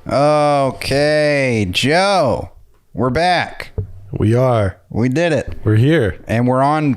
Okay, Joe, we're back. We are. We did it. We're here. And we're on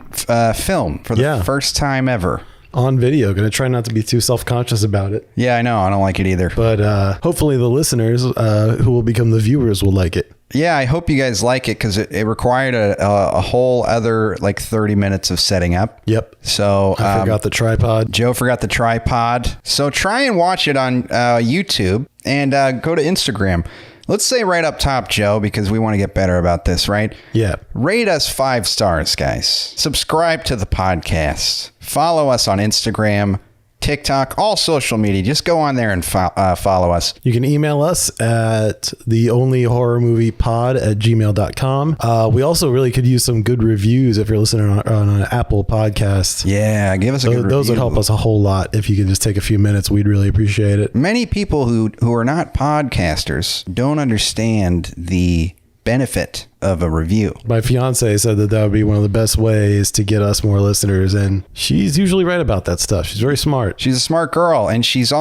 film for the first time ever. On video. Gonna try not to be too self-conscious about it. Yeah, I know. I don't like it either. But hopefully the listeners who will become the viewers will like it. Yeah, I hope you guys like it because it required a whole other like 30 minutes of setting up. Yep. So I forgot the tripod. Joe forgot the tripod. So try and watch it on YouTube and go to Instagram. Let's say right up top, Joe, because we want to get better about this, right? Yeah. Rate us 5 stars, guys. Subscribe to the podcast. Follow us on Instagram, TikTok, all social media. Just go on there and follow us. You can email us at theonlyhorrormoviepod@gmail.com. We also really could use some good reviews if you're listening on an Apple podcast. Yeah, give us a good review. Those would help us a whole lot. If you could just take a few minutes, we'd really appreciate it. Many people who are not podcasters don't understand the benefit of a review. My fiance said that would be one of the best ways to get us more listeners, and she's usually right about that stuff. She's very smart. She's a smart girl, and she's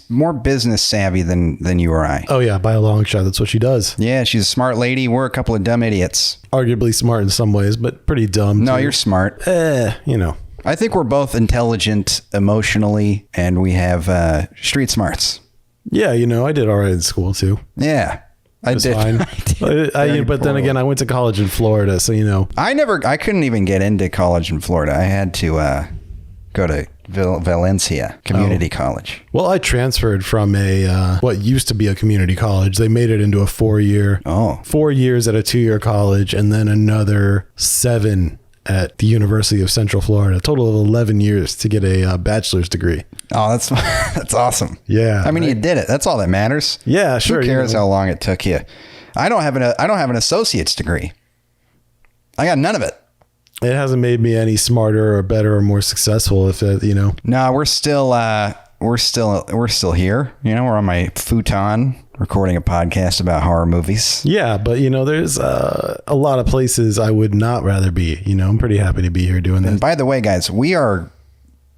more business savvy than you or I. Oh yeah, by a long shot. That's what she does. Yeah, she's a smart lady. We're a couple of dumb idiots. Arguably smart in some ways, but pretty dumb. No, too. You're smart. You know. I think we're both intelligent emotionally, and we have street smarts. Yeah, I did all right in school too. Yeah. I did. Fine. But then again, I went to college in Florida, so I couldn't even get into college in Florida. I had to go to Valencia Community College. Well, I transferred from what used to be a community college. They made it into a 4-year. 4 years at a 2-year college, and then another 7 at the University of Central Florida. A total of 11 years to get a bachelor's degree. Oh, that's awesome. Yeah. I mean, you did it. That's all that matters. Yeah, sure. Who cares how long it took you? I don't have an associate's degree. I got none of it. It hasn't made me any smarter or better or more successful No, we're still here. We're on my futon recording a podcast about horror movies. Yeah, but there's a lot of places I would not rather be. I'm pretty happy to be here doing this. And by the way, guys, we're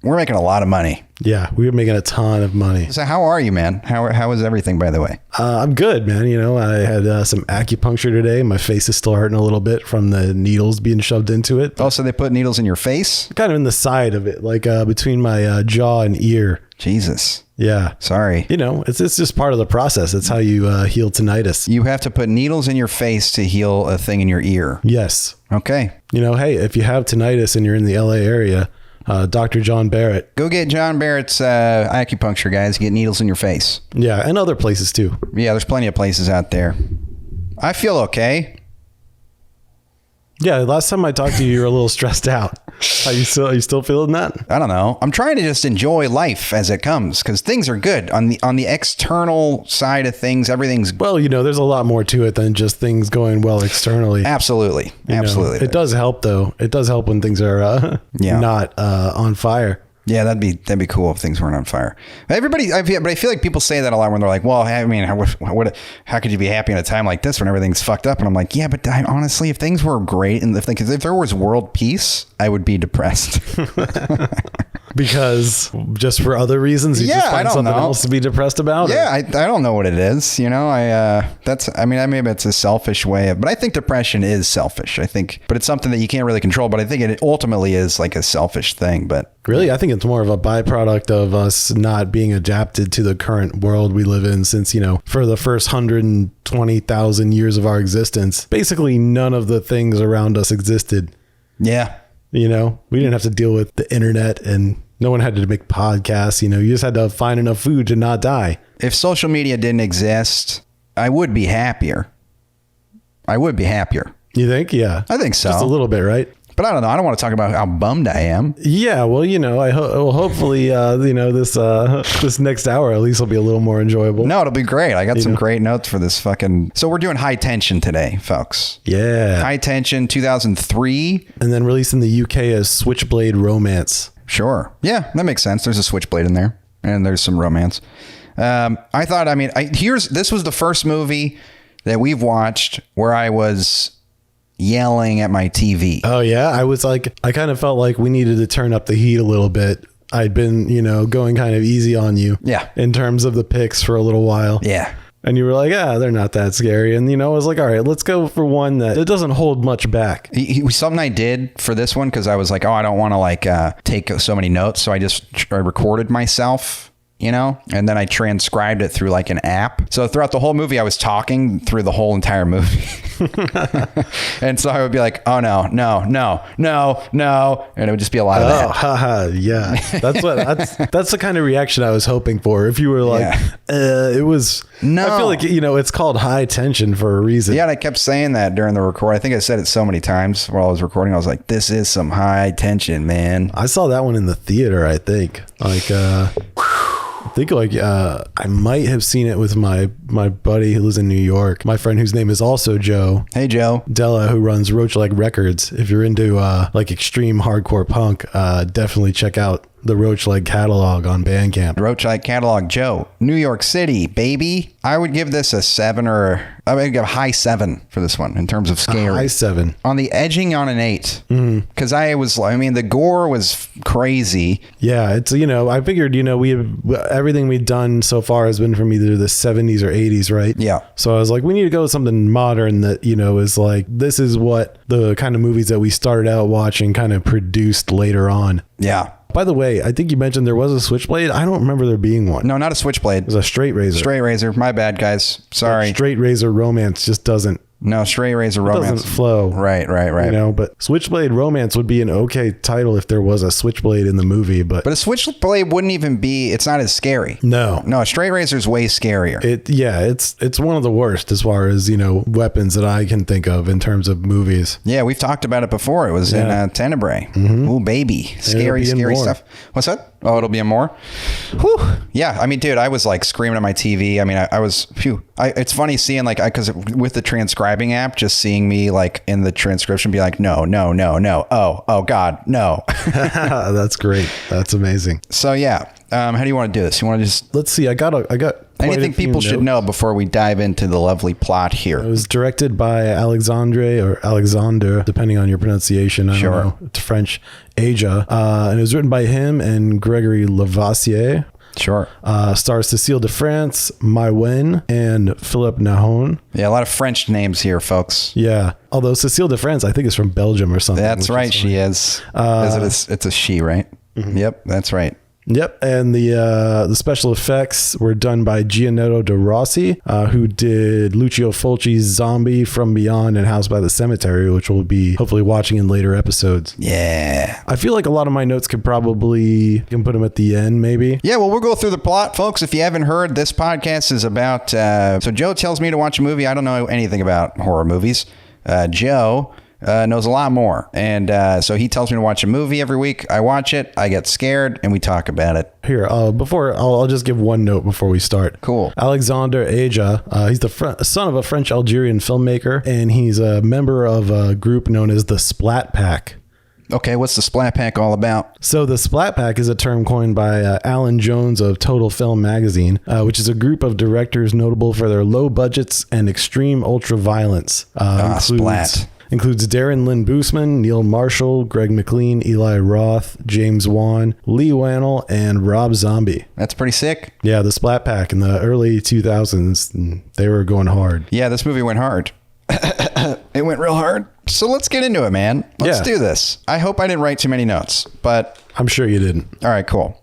making a lot of money. Yeah, we're making a ton of money. So how are you, man? How is everything, by the way? I'm good, man. I had some acupuncture today. My face is still hurting a little bit from the needles being shoved into it. Oh, so they put needles in your face? Kind of in the side of it, like between my jaw and ear. Jesus. Yeah. Sorry. It's just part of the process. It's how you heal tinnitus. You have to put needles in your face to heal a thing in your ear. Yes. Okay. Hey, if you have tinnitus and you're in the LA area, Dr. John Barrett. Go get John Barrett's acupuncture, guys. Get needles in your face. Yeah, and other places too. Yeah, there's plenty of places out there. I feel okay. Yeah, last time I talked to you, you were a little stressed out. Are you still feeling that? I don't know. I'm trying to just enjoy life as it comes because things are good on the external side of things. Everything's well. There's a lot more to it than just things going well externally. Absolutely. It does help though. It does help when things are not on fire. Yeah, that'd be cool if things weren't on fire. But I feel like people say that a lot when they're like, "Well, I mean, how could you be happy in a time like this when everything's fucked up?" And I'm like, "Yeah, but honestly, if things were great and if there was world peace, I would be depressed." Because just for other reasons, you just find something else to be depressed about. Yeah, I don't know what it is. Maybe it's a selfish way of, but I think depression is selfish. But it's something that you can't really control. But I think it ultimately is like a selfish thing. But really, I think it's more of a byproduct of us not being adapted to the current world we live in. Since for the first 120,000 years of our existence, basically none of the things around us existed. Yeah. We didn't have to deal with the internet and no one had to make podcasts. You just had to find enough food to not die. If social media didn't exist, I would be happier. You think? Yeah. I think so. Just a little bit, right? But I don't know. I don't want to talk about how bummed I am. Yeah. Well, hopefully, this next hour at least will be a little more enjoyable. No, it'll be great. I got some great notes for this fucking. So we're doing High Tension today, folks. Yeah. High Tension 2003. And then released in the UK as Switchblade Romance. Sure. Yeah, that makes sense. There's a switchblade in there and there's some romance. This was the first movie that we've watched where I was yelling at my TV. Oh yeah, I kind of felt like we needed to turn up the heat a little bit. I'd been, going kind of easy on you. Yeah. In terms of the picks for a little while. Yeah. And you were like, they're not that scary. And, I was like, all right, let's go for one that it doesn't hold much back. Something I did for this one, because I was like, I don't want to take so many notes. So I just recorded myself, and then I transcribed it through like an app. So throughout the whole movie, I was talking through the whole entire movie. And so I would be like, oh no. And it would just be a lot of that. Oh, haha. Yeah. That's the kind of reaction I was hoping for. If you were like, it was, no, I feel like, it's called high tension for a reason. Yeah. And I kept saying that during the record. I think I said it so many times while I was recording. I was like, this is some high tension, man. I saw that one in the theater, I think. I might have seen it with my buddy who lives in New York, my friend whose name is also Joe. Hey, Joe. Della, who runs Roach Leg Records. If you're into extreme hardcore punk, definitely check out the Roach Leg catalog on Bandcamp. Roach Leg catalog, Joe. New York City, baby. I would give this a 7 I would give a high 7 for this one in terms of scary. A high 7. On the edging on an 8. Because the gore was crazy. Yeah, it's, I figured, everything we've done so far has been from either the 70s or 80s, right? Yeah. So I was like, we need to go with something modern that, is like, this is what the kind of movies that we started out watching kind of produced later on. Yeah. By the way, I think you mentioned there was a switchblade. I don't remember there being one. No, not a switchblade. It was a straight razor. Straight razor. My bad, guys. Sorry. Straight razor romance just doesn't. No, straight razor romance doesn't flow. Right. But Switchblade Romance would be an okay title if there was a switchblade in the movie. But a switchblade wouldn't even be. It's not as scary. No, a straight razor is way scarier. It's one of the worst as far as weapons that I can think of in terms of movies. Yeah, we've talked about it before. It was in Tenebrae. Mm-hmm. Ooh, baby, scary stuff. What's that? Oh, it'll be in more. Whew. Yeah, dude, I was like screaming at my TV. I was. Phew. It's funny seeing because with the transcribing app, just seeing me like in the transcription be like, no. Oh God, no. That's great. That's amazing. So yeah, how do you want to do this? You want to just let's see. I got. Anything people should know before we dive into the lovely plot here. It was directed by Alexandre, depending on your pronunciation. I don't know. It's French Aja. And it was written by him and Gregory Lavassier. Sure. Stars Cécile de France, Mai Wen, and Philippe Nahon. Yeah, a lot of French names here, folks. Yeah. Although Cécile de France, I think, is from Belgium or something. That's right. She is. It's a she, right? Mm-hmm. Yep, that's right. Yep, and the special effects were done by Gianetto De Rossi, who did Lucio Fulci's Zombie, From Beyond, and House by the Cemetery, which we'll be hopefully watching in later episodes. Yeah. I feel like a lot of my notes can put them at the end, maybe. Yeah, well, we'll go through the plot, folks. If you haven't heard, this podcast is about... so Joe tells me to watch a movie. I don't know anything about horror movies. Joe... knows a lot more. And so he tells me to watch a movie every week. I watch it, I get scared, and we talk about it. Here, I'll just give one note before we start. Cool. Alexandre Aja, he's the son of a French Algerian filmmaker, and he's a member of a group known as the Splat Pack. Okay, what's the Splat Pack all about? So the Splat Pack is a term coined by Alan Jones of Total Film Magazine, which is a group of directors notable for their low budgets and extreme ultra-violence. Splat. Includes Darren Lynn Bousman, Neil Marshall, Greg McLean, Eli Roth, James Wan, Lee Wannell, and Rob Zombie. That's pretty sick. Yeah, the Splat Pack in the early 2000s, they were going hard. Yeah, this movie went hard. It went real hard. So let's get into it, man. Let's do this. I hope I didn't write too many notes, but... I'm sure you didn't. All right, cool.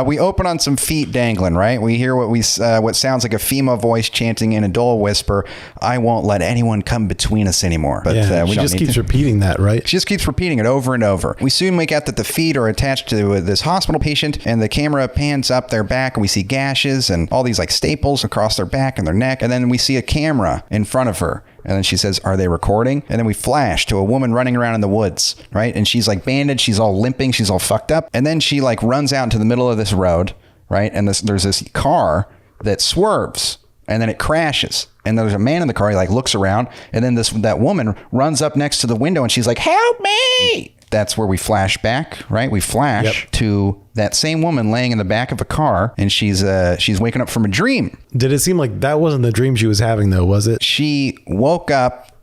We open on some feet dangling, right? We hear what sounds like a female voice chanting in a dull whisper, "I won't let anyone come between us anymore." But she just keeps repeating that, right? She just keeps repeating it over and over. We soon make out that the feet are attached to this hospital patient, and the camera pans up their back, and we see gashes and all these like staples across their back and their neck, and then we see a camera in front of her. And then she says, "Are they recording?" And then we flash to a woman running around in the woods, right? And she's like bandaged. She's all limping. She's all fucked up. And then she like runs out into the middle of this road, right? And there's this car that swerves and then it crashes. And there's a man in the car. He like looks around. And then that woman runs up next to the window and she's like, "Help me." That's where we flash back, right? We flash to that same woman laying in the back of a car, and she's waking up from a dream. Did it seem like that wasn't the dream she was having, though, was it? She woke up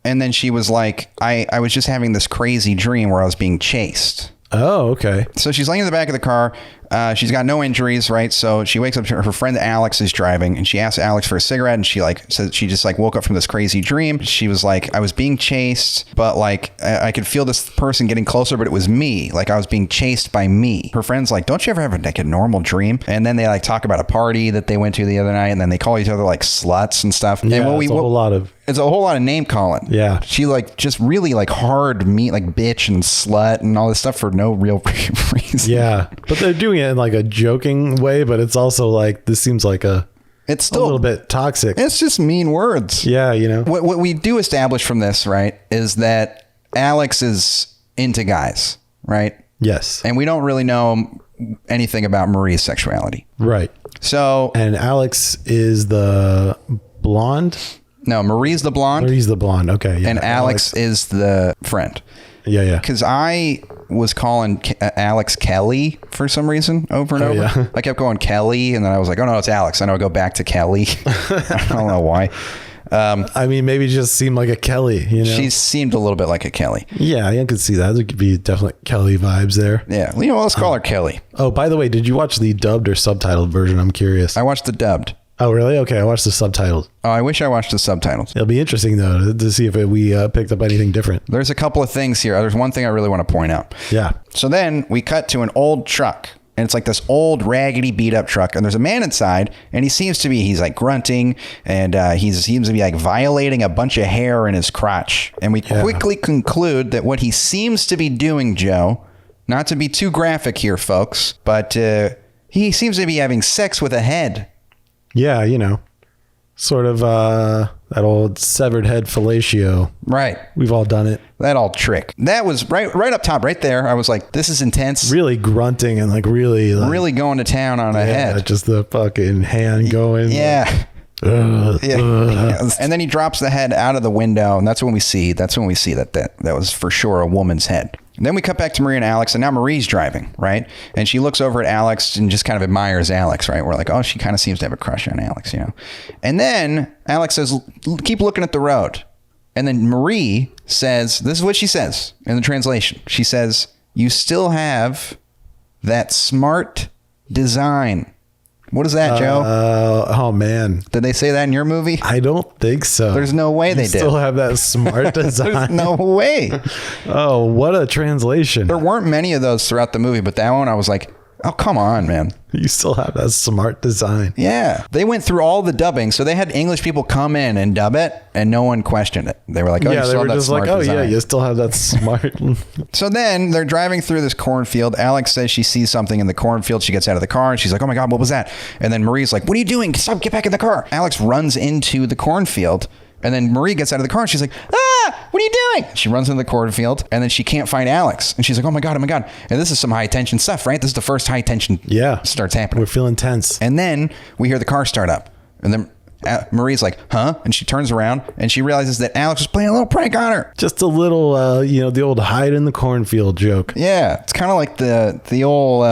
And then she was like, I was just having this crazy dream where I was being chased. Oh, okay. So she's laying in the back of the car. She's got no injuries, right? So she wakes up, her friend Alex is driving, and she asks Alex for a cigarette, and she like says she just like woke up from this crazy dream. She was like, I was being chased, but like I could feel this person getting closer, but it was me. Like I was being chased by me. Her friend's like, don't you ever have like a normal dream? And then they like talk about a party that they went to the other night, and then they call each other like sluts and stuff. Yeah, and it's a whole lot of... It's a whole lot of name calling. Yeah. She like just really like hard meat, like bitch and slut and all this stuff for no real reason. Yeah. But they're doing it in like a joking way, but it's also like, this seems like it's still a little bit toxic. It's just mean words. Yeah. You know, what we do establish from this, right, is that Alex is into guys, right? Yes. And we don't really know anything about Marie's sexuality. Right. So. And Alex is the blonde. No, Marie's the blonde. Marie's the blonde. Okay. Yeah. And Alex is the friend. Yeah, yeah. Because I was calling Alex Kelly for some reason over and over. Yeah. I kept going Kelly, and then I was like, oh, no, it's Alex. And I would go back to Kelly. I don't know why. I mean, maybe it just seemed like a Kelly, you know? She seemed a little bit like a Kelly. Yeah, I could see that. There could be definitely Kelly vibes there. Yeah. You know, let's call her Kelly. Oh, by the way, did you watch the dubbed or subtitled version? I'm curious. I watched the dubbed. Oh, really? Okay, I watched the subtitled. Oh, I wish I watched the subtitles. It'll be interesting, though, to see if we picked up anything different. There's a couple of things here. There's one thing I really want to point out. Yeah. So then we cut to an old truck. And it's like this old, raggedy, beat-up truck. And there's a man inside, and he's like grunting, and he seems to be like violating a bunch of hair in his crotch. And we quickly conclude that what he seems to be doing, Joe, not to be too graphic here, folks, but he seems to be having sex with a head. Yeah, you know, sort of that old severed head fellatio. Right. We've all done it. That old trick. That was right up top, right there. I was like, this is intense. Really grunting and like really going to town on a head. Just the fucking hand going. Yeah. Yeah. And then he drops the head out of the window, and that's when we see that was for sure a woman's head. And then we cut back to Marie and Alex, and now Marie's driving, right? And she looks over at Alex and just kind of admires Alex, right? We're like, oh, she kind of seems to have a crush on Alex, you know? And then Alex says, keep looking at the road. And then Marie says, this is what she says in the translation. She says, you still have that smart design. What is that, Joe? Oh, man. Did they say that in your movie? I don't think so. There's no way they did. Still have that smart design. There's no way. Oh, what a translation. There weren't many of those throughout the movie, but that one I was like, oh, come on, man. You still have that smart design. Yeah. They went through all the dubbing. So they had English people come in and dub it, and no one questioned it. They were like, oh, yeah, you still have that smart design. Yeah, you still have that smart. So then they're driving through this cornfield. Alex says she sees something in the cornfield. She gets out of the car, and she's like, oh, my God, what was that? And then Marie's like, what are you doing? Stop, get back in the car. Alex runs into the cornfield. And then Marie gets out of the car and she's like, what are you doing? She runs into the cornfield and then she can't find Alex. And she's like, oh my God. And this is some high tension stuff, right? This is the first high tension starts happening. We're feeling tense. And then we hear the car start up. And then Marie's like, huh? And she turns around and she realizes that Alex was playing a little prank on her. Just a little, the old hide in the cornfield joke. Yeah. It's kind of like the old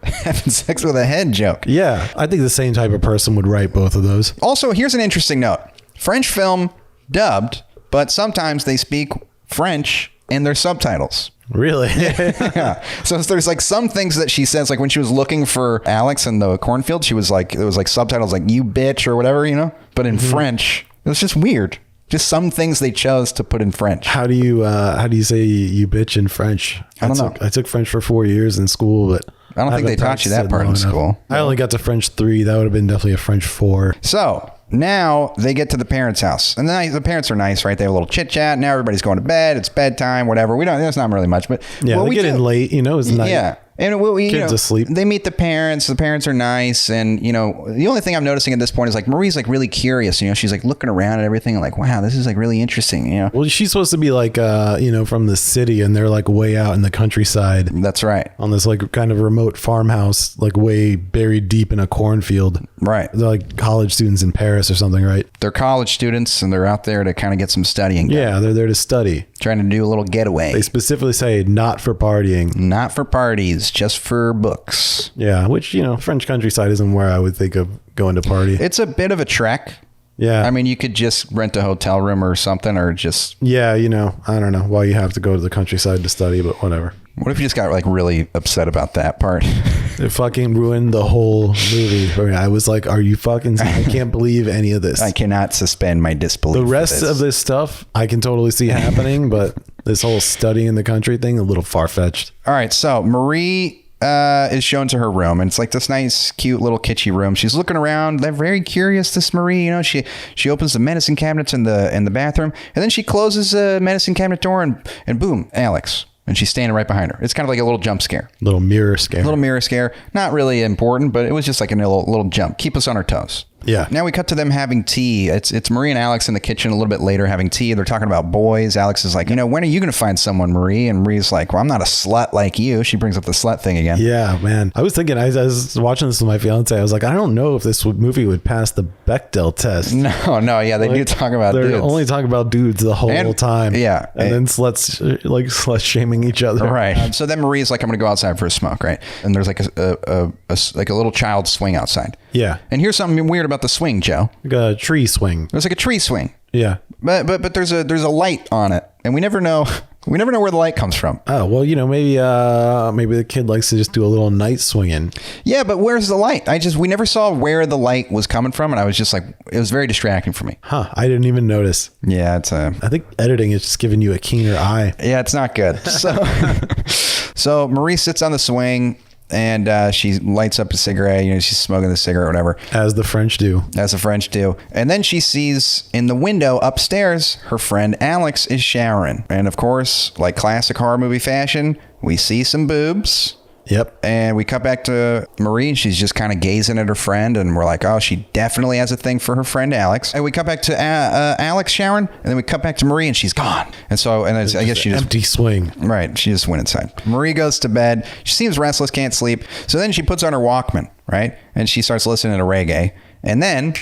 having sex with a head joke. Yeah. I think the same type of person would write both of those. Also, here's an interesting note. French film dubbed, but sometimes they speak French in their subtitles. Really? Yeah. So there's like some things that she says, like when she was looking for Alex in the cornfield, she was like, it was like subtitles like you bitch or whatever, you know, but in French, it was just weird. Just some things they chose to put in French. How do you say you bitch in French? I don't know. I took French for 4 years in school, but I don't think they taught you that part in school. I only got to French 3. That would have been definitely a French 4. So now they get to the parents' house, and then the parents are nice, right? They have a little chit chat. Now everybody's going to bed. It's bedtime, whatever. There's not really much, but yeah, they get in late. It's night. Yeah. And kids asleep. They meet the parents. The parents are nice. And, the only thing I'm noticing at this point is like Marie's like really curious. She's like looking around at everything like, wow, this is like really interesting. Well, she's supposed to be like, from the city, and they're like way out in the countryside. That's right. On this like kind of remote farmhouse, like way buried deep in a cornfield. Right. They're like college students in Paris or something, right? They're college students and they're out there to kind of get some studying done. Yeah, they're there to study. Trying to do a little getaway. They specifically say not for partying. Not for parties, just for books. Yeah, which, French countryside isn't where I would think of going to party. It's a bit of a trek. Yeah. I mean, you could just rent a hotel room or something, or just... Yeah, I don't know why you have to go to the countryside to study, but whatever. What if you just got like really upset about that part? It fucking ruined the whole movie. I was like, are you fucking... I can't believe any of this. I cannot suspend my disbelief. The rest of this stuff, I can totally see happening, but this whole study in the country thing, a little far-fetched. All right, so Marie... is shown to her room, and it's like this nice, cute little kitschy room. She's looking around. They're very curious. This Marie, she opens the medicine cabinets in the bathroom, and then she closes the medicine cabinet door, and boom, Alex. And she's standing right behind her. It's kind of like a little jump scare. Little mirror scare. Not really important, but it was just like a little jump. Keep us on our toes. Yeah. Now we cut to them having tea. It's Marie and Alex in the kitchen a little bit later having tea. They're talking about boys. Alex is like, when are you going to find someone, Marie? And Marie's like, well, I'm not a slut like you. She brings up the slut thing again. Yeah, man. I was thinking, I was watching this with my fiance. I was like, I don't know if this movie would pass the Bechdel test. No. Yeah, they do talk about dudes. They're only talking about dudes the whole time. Yeah. And then slut shaming each other. Right. So then Marie's like, I'm going to go outside for a smoke, right? And there's like a little child swing outside. Yeah. And here's something weird about the swing, Joe. Like a tree swing. There's like a tree swing. Yeah. But there's a light on it, and we never know where the light comes from. Oh, well, maybe the kid likes to just do a little night swinging. Yeah, but where's the light? We never saw where the light was coming from, and I was just like, it was very distracting for me. Huh, I didn't even notice. Yeah, I think editing is just giving you a keener eye. Yeah, it's not good. So Marie sits on the swing, and she lights up a cigarette. She's smoking the cigarette, whatever. As the French do. And then she sees in the window upstairs, her friend Alex is showering. And of course, like classic horror movie fashion, we see some boobs. Yep. And we cut back to Marie, and she's just kind of gazing at her friend, and we're like, oh, she definitely has a thing for her friend Alex. And we cut back to Alex showering, and then we cut back to Marie, and she's gone. And so, I guess she just... Empty swing. Right. She just went inside. Marie goes to bed. She seems restless, can't sleep. So then she puts on her Walkman, right? And she starts listening to reggae. And then...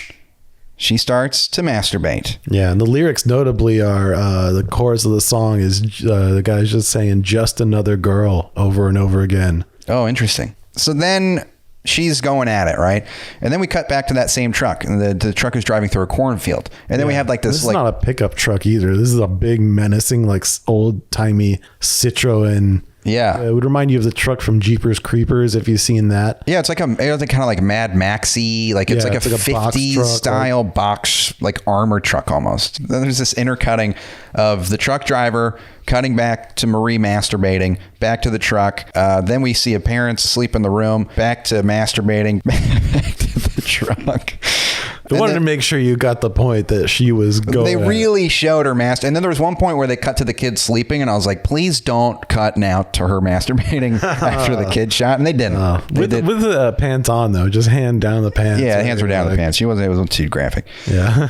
she starts to masturbate. Yeah, and the lyrics notably are the chorus of the song is the guy's just saying "just another girl" over and over again. Oh, interesting. So then she's going at it, right? And then we cut back to that same truck, and the truck is driving through a cornfield. And then we have like this. This is not a pickup truck either. This is a big, menacing, like old timey Citroen. Yeah. It would remind you of the truck from Jeepers Creepers, if you've seen that. Yeah, it's like kind of like Mad Maxy, like it's like a 50s style box, like armor truck almost. Then there's this intercutting of the truck driver cutting back to Marie masturbating, back to the truck. Then we see a parent asleep in the room, back to masturbating, back to the truck. I wanted to make sure you got the point that she was going. They really showed her and then there was one point where they cut to the kid sleeping, and I was like, please don't cut now to her masturbating after the kid shot, and they didn't. With the pants on though, just hand down the pants. Yeah, hands were down the pants. It wasn't too graphic. Yeah.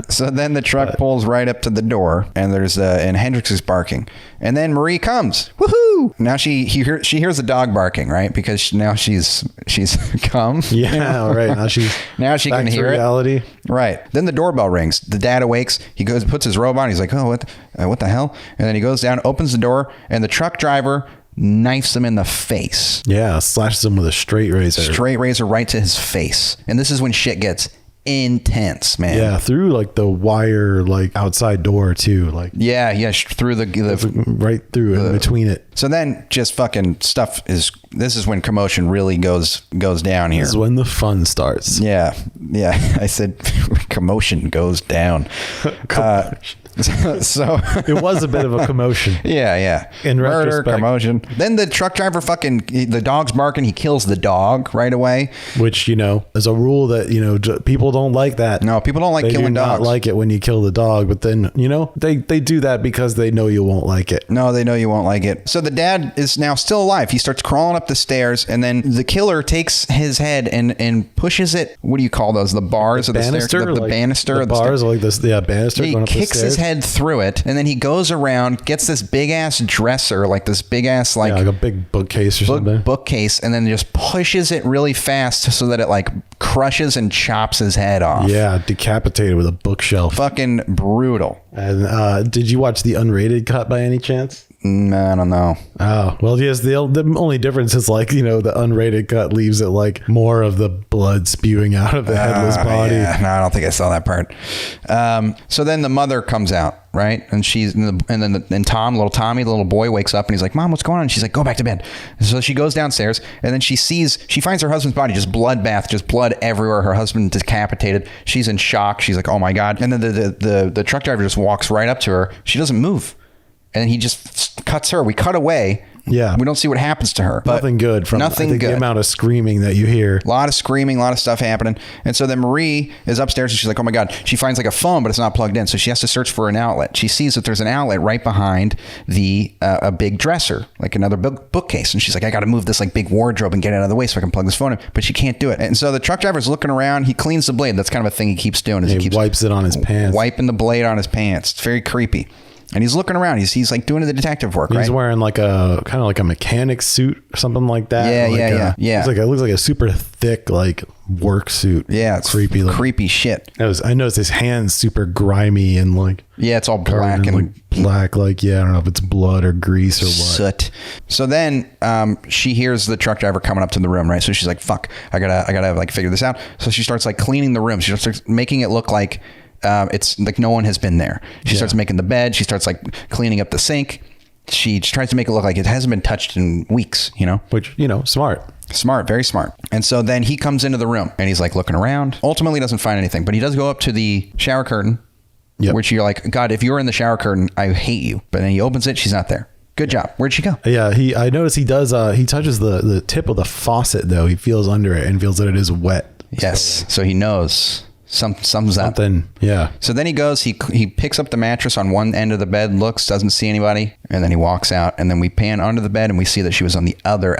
So then the truck pulls right up to the door, and and Hendrix is barking, and then Marie comes. Woohoo! Now she hears the dog barking, right? Because now she's come. Yeah, right. Now she can hear reality. Right. Then the doorbell rings. The dad awakes. He goes, puts his robe on. He's like, oh, what the hell? And then he goes down, opens the door, and the truck driver knifes him in the face. Yeah, slashes him with a straight razor right to his face. And this is when shit gets intense, man. Yeah, through like the wire, like outside door too, like through the right through in between it. So then just fucking this is when commotion really goes down here. This is when the fun starts. Yeah I said commotion goes down. So it was a bit of a commotion. Yeah. In murder, retrospect. commotion. Then the truck driver the dog's barking. He kills the dog right away. Which, is a rule that, people don't like that. No, people don't like killing dogs. They do not like it when you kill the dog. But then, they do that because they know you won't like it. No, they know you won't like it. So the dad is now still alive. He starts crawling up the stairs, and then the killer takes his head and pushes it. What do you call those? The bars of the stairs? The banister? The bars are like this. Yeah, banister. He going up kicks his head through it, and then he goes around, gets this big ass dresser, like this big ass like a big bookcase or something. Bookcase, and then just pushes it really fast so that it like crushes and chops his head off. Yeah, decapitated with a bookshelf. Fucking brutal. And did you watch the unrated cut by any chance? I don't know. Oh, well, yes. The only difference is like, you know, the unrated cut leaves it like more of the blood spewing out of the headless body. Yeah. No, I don't think I saw that part. So then the mother comes out, right? And then Tom, little Tommy, the little boy, wakes up and he's like, Mom, what's going on? And she's like, go back to bed. And so she goes downstairs and then she finds her husband's body, just bloodbath, just blood everywhere. Her husband decapitated. She's in shock. She's like, oh my God. And then the truck driver just walks right up to her. She doesn't move. And he just cuts her. We cut away. Yeah. We don't see what happens to her. Nothing good from the amount of screaming that you hear. A lot of screaming, a lot of stuff happening. And so then Marie is upstairs and she's like, oh my God. She finds like a phone, but it's not plugged in. So she has to search for an outlet. She sees that there's an outlet right behind a big dresser, like another bookcase. And she's like, I got to move this like big wardrobe and get it out of the way so I can plug this phone in. But she can't do it. And so the truck driver's looking around. He cleans the blade. That's kind of a thing he keeps doing. He keeps wipes it on his pants. Wiping the blade on his pants. It's very creepy. And he's looking around. He's like doing the detective work, right? He's wearing like a kind of like a mechanic suit or something like that. Yeah. It looks like a super thick like work suit. Yeah, it's creepy shit. I noticed his hands super grimy and like it's all black and like black. Like I don't know if it's blood or grease or what. Soot. So then she hears the truck driver coming up to the room, right? So she's like, "Fuck, I gotta like figure this out." So she starts like cleaning the room. She starts making it look like. It's like no one has been there. She starts making the bed. She starts like cleaning up the sink. She tries to make it look like it hasn't been touched in weeks, you know? Which, you know, smart, very smart. And so then he comes into the room and he's like looking around. Ultimately doesn't find anything, but he does go up to the shower curtain, which you're like, God, if you're in the shower curtain, I hate you. But then he opens it. She's not there. Good job. Where'd she go? Yeah, I noticed he does. He touches the tip of the faucet though. He feels under it and feels that it is wet. Yes. So he knows. Something's up. Yeah. So then he goes, he picks up the mattress on one end of the bed, looks, doesn't see anybody, and then he walks out, and then we pan under the bed, and we see that she was on the other,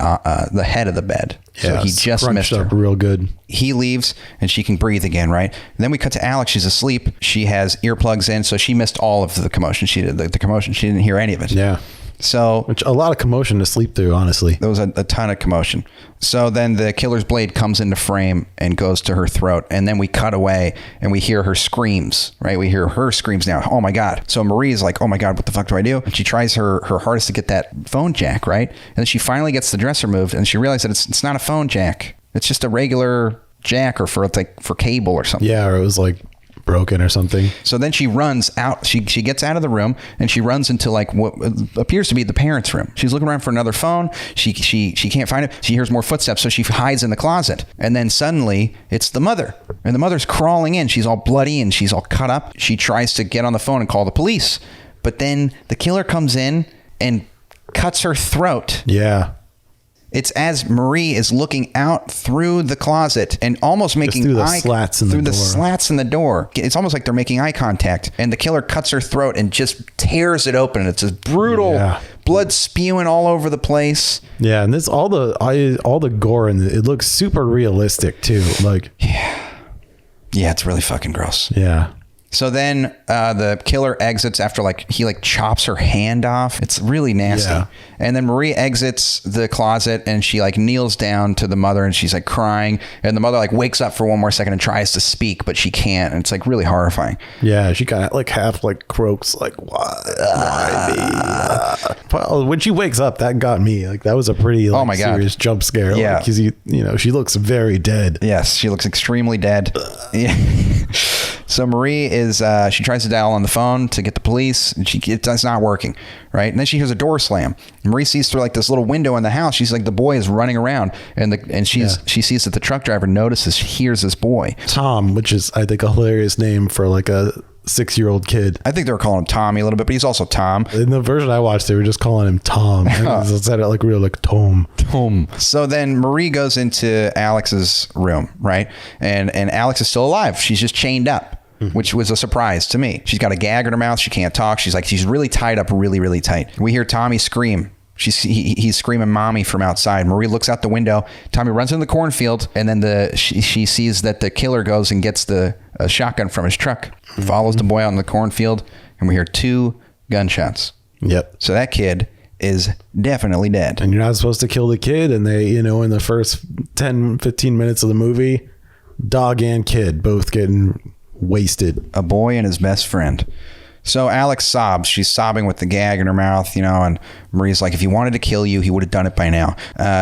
the head of the bed. So he just missed her. Up real good. He leaves, and she can breathe again, right? And then we cut to Alex. She's asleep. She has earplugs in, so she missed all of the commotion. She did the commotion. She didn't hear any of it. Yeah. So, which a lot of commotion to sleep through, honestly. There was a ton of commotion. So then the killer's blade comes into frame and goes to her throat. And then we cut away and we hear her screams, right? We hear her screams now. Oh my God. So Marie's like, oh my God, what the fuck do I do? And she tries her hardest to get that phone jack, right? And then she finally gets the dresser moved and she realizes that it's not a phone jack. It's just a regular jack or for cable or something. Yeah, or it was like broken or something. So then she runs out. She gets out of the room and she runs into like what appears to be the parents' room. She's looking around for another phone. She can't find it. She hears more footsteps, so she hides in the closet. And then suddenly it's the mother, and the mother's crawling in. She's all bloody and she's all cut up. She tries to get on the phone and call the police, but then the killer comes in and cuts her throat. Yeah. It's as Marie is looking out through the closet and almost making through the slats in the door. It's almost like they're making eye contact, and the killer cuts her throat and just tears it open. And it's just brutal, blood spewing all over the place. Yeah, and this all the gore and it looks super realistic too. Like yeah, it's really fucking gross. Yeah. So then the killer exits after he chops her hand off. It's really nasty. Yeah. And then Marie exits the closet and she kneels down to the mother and she's crying. And the mother wakes up for one more second and tries to speak, but she can't. And it's really horrifying. Yeah, she kind of half croaks why me? When she wakes up, that got me. That was a pretty oh my God. Serious jump scare. Yeah, because she looks very dead. Yes, she looks extremely dead. Yeah. So Marie she tries to dial on the phone to get the police, and it's not working, right? And then she hears a door slam. Marie sees through this little window in the house. She's the boy is running around, and she sees that the truck driver hears this boy, Tom, which is I think a hilarious name for a 6-year-old kid. I think they were calling him Tommy a little bit, but he's also Tom. In the version I watched, they were just calling him Tom. It said it real Tom. Tom. So then Marie goes into Alex's room, right? And Alex is still alive. She's just chained up. Which was a surprise to me. She's got a gag in her mouth. She can't talk. She's really tied up really, really tight. We hear Tommy scream. He's screaming mommy from outside. Marie looks out the window. Tommy runs into the cornfield, and then she sees that the killer goes and gets a shotgun from his truck, follows the boy out in the cornfield, and we hear 2 gunshots. Yep. So that kid is definitely dead. And you're not supposed to kill the kid, and they, in the first 10, 15 minutes of the movie, dog and kid both getting wasted. A boy and his best friend. So Alex sobs. She's sobbing with the gag in her mouth, and Marie's like, if he wanted to kill you, he would have done it by now.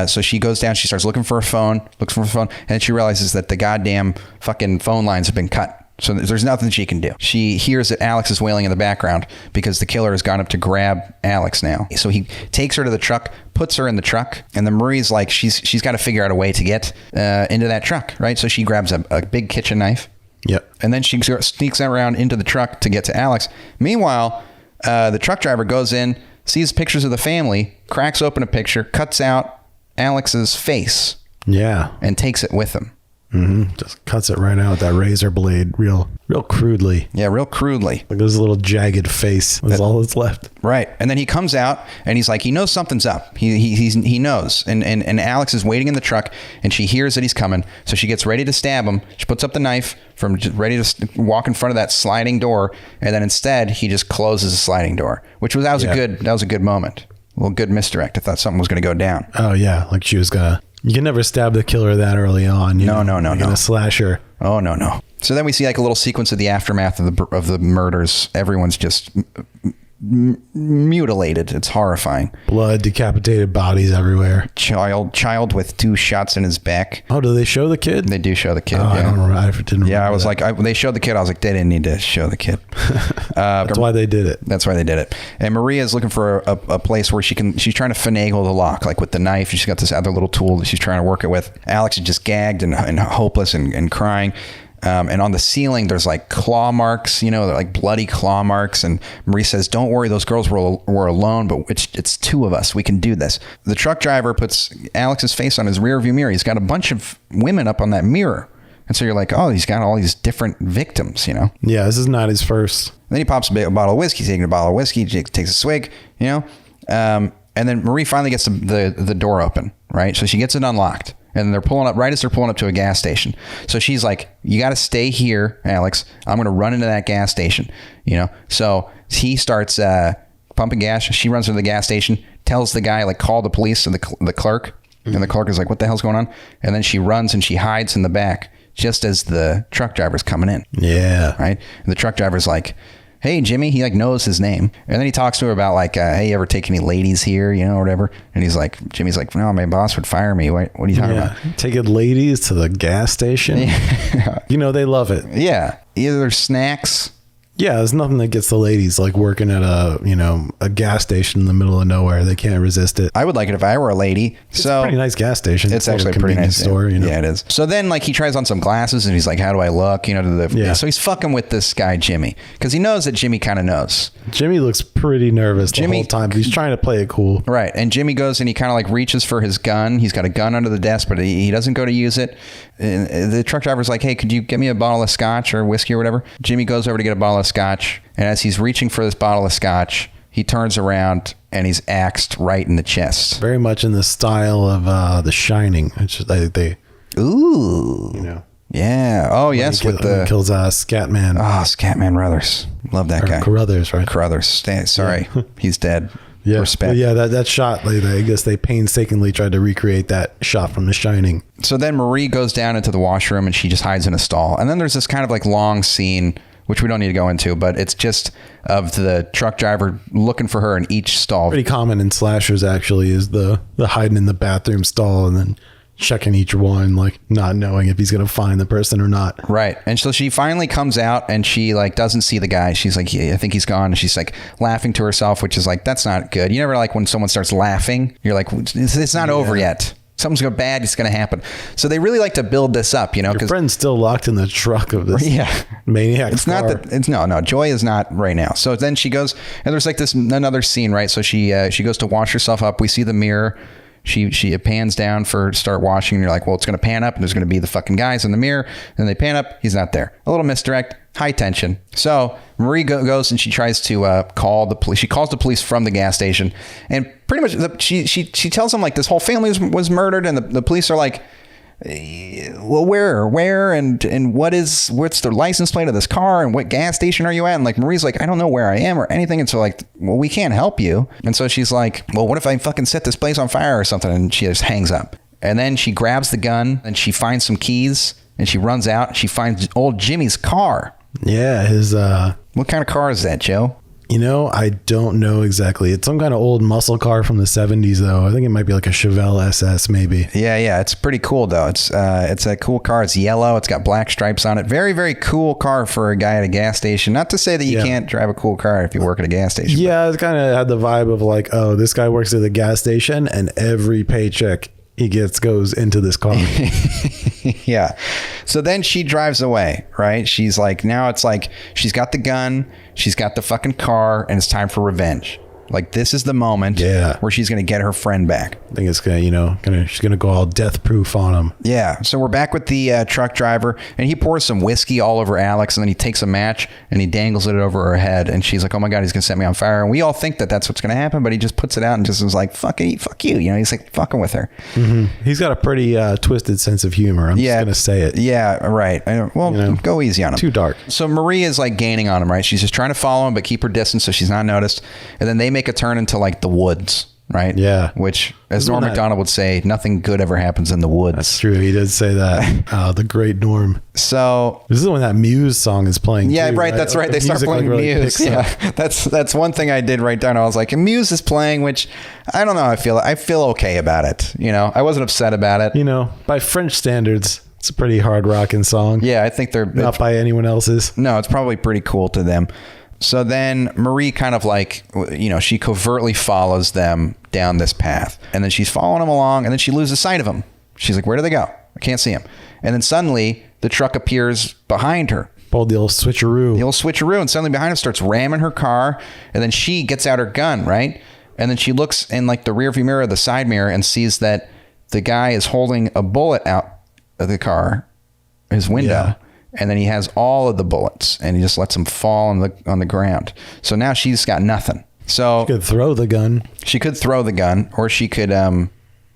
So she goes down, she starts looking for a phone, and then she realizes that the goddamn fucking phone lines have been cut. So there's nothing she can do. She hears that Alex is wailing in the background because the killer has gone up to grab Alex now. So he takes her to the truck, puts her in the truck, and then Marie's like, she's got to figure out a way to get into that truck, right? So she grabs a big kitchen knife. Yep. And then she sneaks around into the truck to get to Alex. Meanwhile, the truck driver goes in, sees pictures of the family, cracks open a picture, cuts out Alex's face. Yeah. And takes it with him. Mm-hmm. Just cuts it right out with that razor blade, real crudely. Yeah, real crudely. Like there's a little jagged face. That's all that's left. Right, and then he comes out and he's like, he knows something's up. He knows, and Alex is waiting in the truck, and she hears that he's coming, so she gets ready to stab him. She puts up the knife, ready to walk in front of that sliding door, and then instead he just closes the sliding door, that was a good moment, a little good misdirect. I thought something was going to go down. Oh yeah, like she was gonna. You can never stab the killer that early on. No. In a slasher. Oh, no. So then we see like a little sequence of the aftermath of the murders. Everyone's just mutilated. It's horrifying. Blood, decapitated bodies everywhere. Child with 2 shots in his back. Oh, do they show the kid? They do show the kid. Oh, yeah. I don't remember. I didn't remember. Yeah, I was like, they showed the kid. I was like, they didn't need to show the kid. That's why they did it. That's why they did it. And Maria's looking for a place where she's trying to finagle the lock, like with the knife. She's got this other little tool that she's trying to work it with. Alex is just gagged and hopeless and crying. And on the ceiling, there's like claw marks, they're like bloody claw marks. And Marie says, don't worry, those girls were alone, but it's 2 of us. We can do this. The truck driver puts Alex's face on his rear view mirror. He's got a bunch of women up on that mirror. And so you're like, oh, he's got all these different victims, Yeah, this is not his first. Then he pops a bottle of whiskey, taking a bottle of whiskey, takes a swig, and then Marie finally gets the door open, right? So she gets it unlocked. And they're pulling up right as they're pulling up to a gas station. So she's like, you got to stay here, Alex. I'm going to run into that gas station, So he starts pumping gas. She runs into the gas station, tells the guy, like, call the police to the clerk. Mm-hmm. And the clerk is like, what the hell's going on? And then she runs and she hides in the back just as the truck driver's coming in. Yeah. Right? And the truck driver's like, hey, Jimmy. He like knows his name. And then he talks to her about like, hey, you ever take any ladies here, or whatever. And he's like, Jimmy's like, no, my boss would fire me. What are you talking about? Taking ladies to the gas station. Yeah. They love it. Yeah. Either snacks. Yeah, there's nothing that gets the ladies like working at a gas station in the middle of nowhere. They can't resist it. I would like it if I were a lady. It's a pretty nice gas station. It's actually a pretty nice store. Yeah, it is. So then like he tries on some glasses and he's like, how do I look? So he's fucking with this guy, Jimmy, because he knows that Jimmy kind of knows. Jimmy looks pretty nervous the whole time. He's trying to play it cool. Right. And Jimmy goes and he kind of like reaches for his gun. He's got a gun under the desk, but he doesn't go to use it. And the truck driver's like, hey, could you get me a bottle of scotch or whiskey or whatever? Jimmy goes over to get a bottle of scotch. And as he's reaching for this bottle of scotch, he turns around and he's axed right in the chest. Very much in the style of The Shining. It's just, ooh. Yeah. Oh, yes. Kills Scatman. Oh, Scatman Crothers. Love that guy. Crothers, right? Crothers. Sorry. Yeah. He's dead. Yeah. Respect. Well, yeah, that shot, I guess they painstakingly tried to recreate that shot from The Shining. So then Marie goes down into the washroom and she just hides in a stall. And then there's this kind of like long scene, which we don't need to go into, but it's just of the truck driver looking for her in each stall. Pretty common in slashers, actually, is the hiding in the bathroom stall and then checking each one, like not knowing if he's going to find the person or not. Right. And so she finally comes out and she like doesn't see the guy. She's like, yeah, I think he's gone. And she's like laughing to herself, which is like, that's not good. You never like when someone starts laughing, you're like, it's not over yet. Something's go bad. It's going to happen. So they really like to build this up, Your friend's still locked in the truck of this maniac. It's car. Not that it's no. Joy is not right now. So then she goes and there's like another scene, right? So she goes to wash herself up. We see the mirror. She pans down to start washing, and you're like, well, it's going to pan up and there's going to be the fucking guys in the mirror. And they pan up. He's not there. A little misdirect, high tension. So Marie goes and she tries to call the police. She calls the police from the gas station, and pretty much she tells them like this whole family was murdered, and the police are like, well, where and what's the license plate of this car and what gas station are you at? And like Marie's like, I don't know where I am or anything. And so like, well, we can't help you. And so she's like, well, what if I fucking set this place on fire or something? And she just hangs up. And then she grabs the gun and she finds some keys and she runs out. She finds old Jimmy's car. Yeah, his What kind of car is that, Joe? You know, I don't know exactly. It's some kind of old muscle car from the 70s, though. I think it might be like a Chevelle SS, maybe. Yeah. It's pretty cool, though. It's a cool car. It's yellow. It's got black stripes on it. Very, very cool car for a guy at a gas station. Not to say that you can't drive a cool car if you work at a gas station. Yeah, it kind of had the vibe of like, oh, this guy works at the gas station and every paycheck he gets goes into this car. Yeah. So then she drives away, right? She's like, now it's like she's got the gun, she's got the fucking car, and it's time for revenge. Like, this is the moment where she's going to get her friend back. I think it's going to, she's going to go all death proof on him. Yeah. So we're back with the truck driver, and he pours some whiskey all over Alex, and then he takes a match and he dangles it over her head. And she's like, oh my God, he's going to set me on fire. And we all think that that's what's going to happen, but he just puts it out and just is like, fuck you. You know, he's like fucking with her. Mm-hmm. He's got a pretty twisted sense of humor. I'm just going to say it. Yeah. Right. Well, go easy on him. Too dark. So Marie is like gaining on him, right? She's just trying to follow him, but keep her distance so she's not noticed. And then they make a turn into like the woods, right? Yeah. Which, as Norm Macdonald would say, nothing good ever happens in the woods. That's true. He did say that. The great Norm. So this is when that Muse song is playing. Yeah, too, right. That's right. They start playing really Muse. Yeah, that's one thing I did write down. I was like, Muse is playing, which I don't know. I feel okay about it. You know, I wasn't upset about it. You know, by French standards, it's a pretty hard rocking song. Yeah, I think they're not by anyone else's. No, it's probably pretty cool to them. So then Marie kind of like, you know, she covertly follows them down this path, and then she's following them along, and then she loses sight of them. She's like, where do they go? I can't see them. And then suddenly the truck appears behind her. Pulled the old switcheroo. And suddenly behind her starts ramming her car, and then she gets out her gun, right? And then she looks in like the rearview mirror, the side mirror, and sees that the guy is holding a bullet out of the car, his window. Yeah. And then he has all of the bullets, and he just lets them fall on the ground. So now she's got nothing. So she could throw the gun. Or she could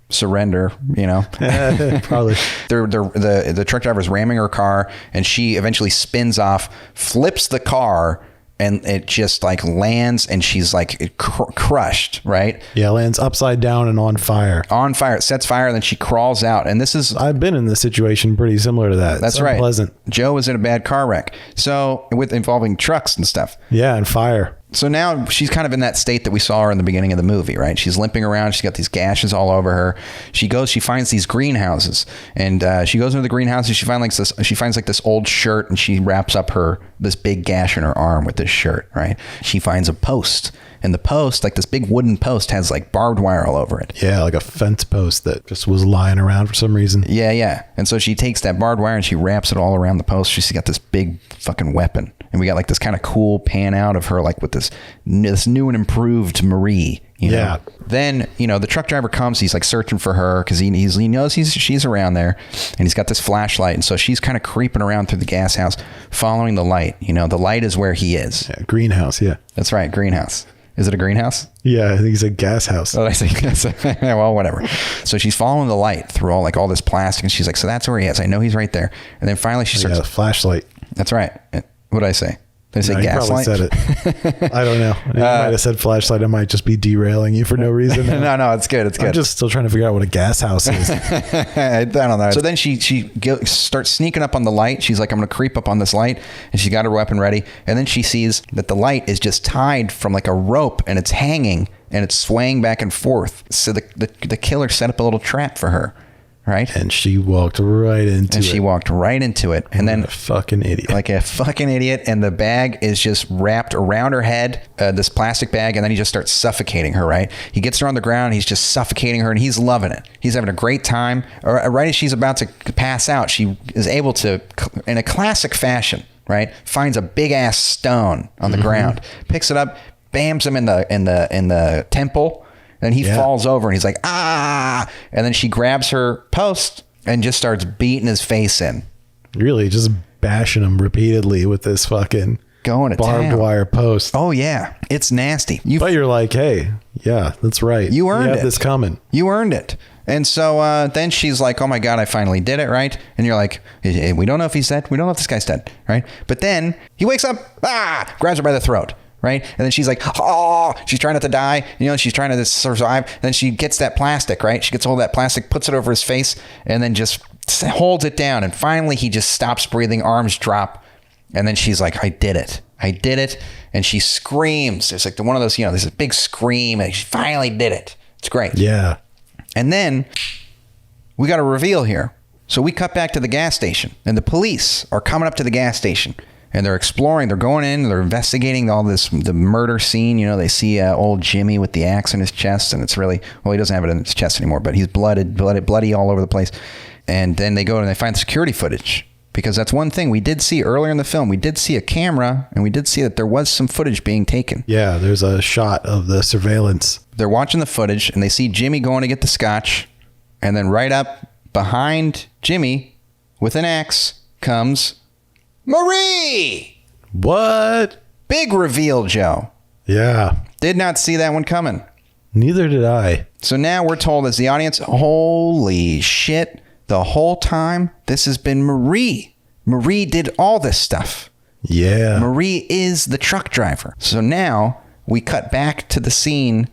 surrender. You know, probably. The truck driver is ramming her car, and she eventually spins off, flips the car, and it just like lands, and she's like crushed, right? Yeah, lands upside down and on fire. It sets fire, and then she crawls out. And this is... I've been in this situation pretty similar to that. That's right. Unpleasant. Joe was in a bad car wreck. So, involving trucks and stuff. Yeah, and fire. So now she's kind of in that state that we saw her in the beginning of the movie, right? She's limping around. She's got these gashes all over her. She finds these greenhouses, and she goes into the greenhouses. She finds like this old shirt, and she wraps up this big gash in her arm with this shirt, right? She finds a post, and the post, like this big wooden post, has like barbed wire all over it. Yeah, like a fence post that just was lying around for some reason. Yeah. And so she takes that barbed wire and she wraps it all around the post. She's got this big fucking weapon. And we got like this kind of cool pan out of her, like with this new and improved Marie. You know? Yeah. Then, you know, the truck driver comes. He's like searching for her because he knows she's around there, and he's got this flashlight. And so she's kind of creeping around through the gas house, following the light. You know, the light is where he is. Yeah, greenhouse. Yeah. That's right. Greenhouse. Is it a greenhouse? Yeah, I think it's a gas house. Oh, I think that's well, whatever. So she's following the light through all this plastic, and she's like, so that's where he is. I know he's right there. And then finally she starts. Yeah, flashlight. That's right. What did I say? Did I say gaslight? You probably said it. I don't know. You might have said flashlight. I might just be derailing you for no reason. No, it's good. It's good. I'm just still trying to figure out what a gas house is. I don't know. So then she starts sneaking up on the light. She's like, I'm going to creep up on this light. And she's got her weapon ready. And then she sees that the light is just tied from like a rope, and it's hanging, and it's swaying back and forth. So the killer set up a little trap for her. Right. And she walked right into it. And then a fucking idiot. Like a fucking idiot. And the bag is just wrapped around her head, this plastic bag. And then he just starts suffocating her. Right. He gets her on the ground. He's just suffocating her, and he's loving it. He's having a great time. Right as she's about to pass out, she is able to, in a classic fashion, right, finds a big ass stone on the ground, picks it up, bams him in the temple. Then he falls over, and he's like, ah! And then she grabs her post and just starts beating his face in. Really, just bashing him repeatedly with this fucking barbed wire post. Oh, yeah. It's nasty. But you're like, hey, yeah, that's right. You earned it. You have this coming. You earned it. And so then she's like, oh, my God, I finally did it, right? And you're like, we don't know if he's dead. We don't know if this guy's dead, right? But then he wakes up, grabs her by the throat. Right. And then she's like, oh, she's trying not to die. You know, she's trying to survive. And then she gets that plastic, right? She gets hold of that plastic, puts it over his face, and then just holds it down. And finally, he just stops breathing, arms drop. And then she's like, I did it. I did it. And she screams. It's like one of those, there's a big scream and she finally did it. It's great. Yeah. And then we got a reveal here. So we cut back to the gas station and the police are coming up to the gas station and they're exploring. They're going in, they're investigating all this, the murder scene. They see old Jimmy with the axe in his chest and it's really, well, he doesn't have it in his chest anymore, but he's bloody all over the place. And then they go and they find security footage. Because that's one thing we did see earlier in the film. We did see a camera, and we did see that there was some footage being taken. Yeah, there's a shot of the surveillance. They're watching the footage, and they see Jimmy going to get the scotch. And then right up behind Jimmy, with an axe, comes Marie! What? Big reveal, Joe. Yeah. Did not see that one coming. Neither did I. So now we're told as the audience, holy shit. The whole time, this has been Marie. Marie did all this stuff. Yeah. Marie is the truck driver. So now we cut back to the scene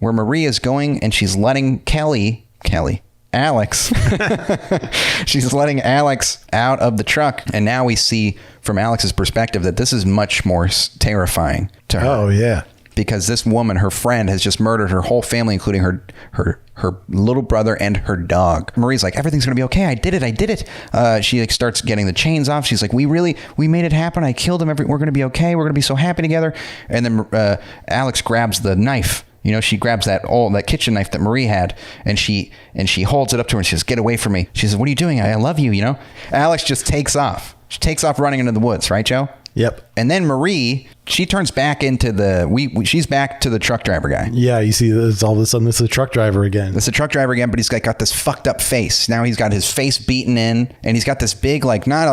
where Marie is going and she's letting Alex. She's letting Alex out of the truck. And now we see from Alex's perspective that this is much more terrifying to her. Oh, yeah. Because this woman, her friend, has just murdered her whole family, including her little brother and her dog. Marie's like, everything's going to be okay. I did it. She starts getting the chains off. She's like, we made it happen. I killed him. We're going to be okay. We're going to be so happy together. And then Alex grabs the knife. She grabs that kitchen knife that Marie had, and she holds it up to her and she says, get away from me. She says, what are you doing? I love you, Alex just takes off. She takes off running into the woods, right, Joe? Yep. And then Marie, she turns back into she's back to the truck driver guy. Yeah, you see this all of a sudden this is a truck driver again. It's a truck driver again, but he's got this fucked up face. Now he's got his face beaten in and he's got this big, it's not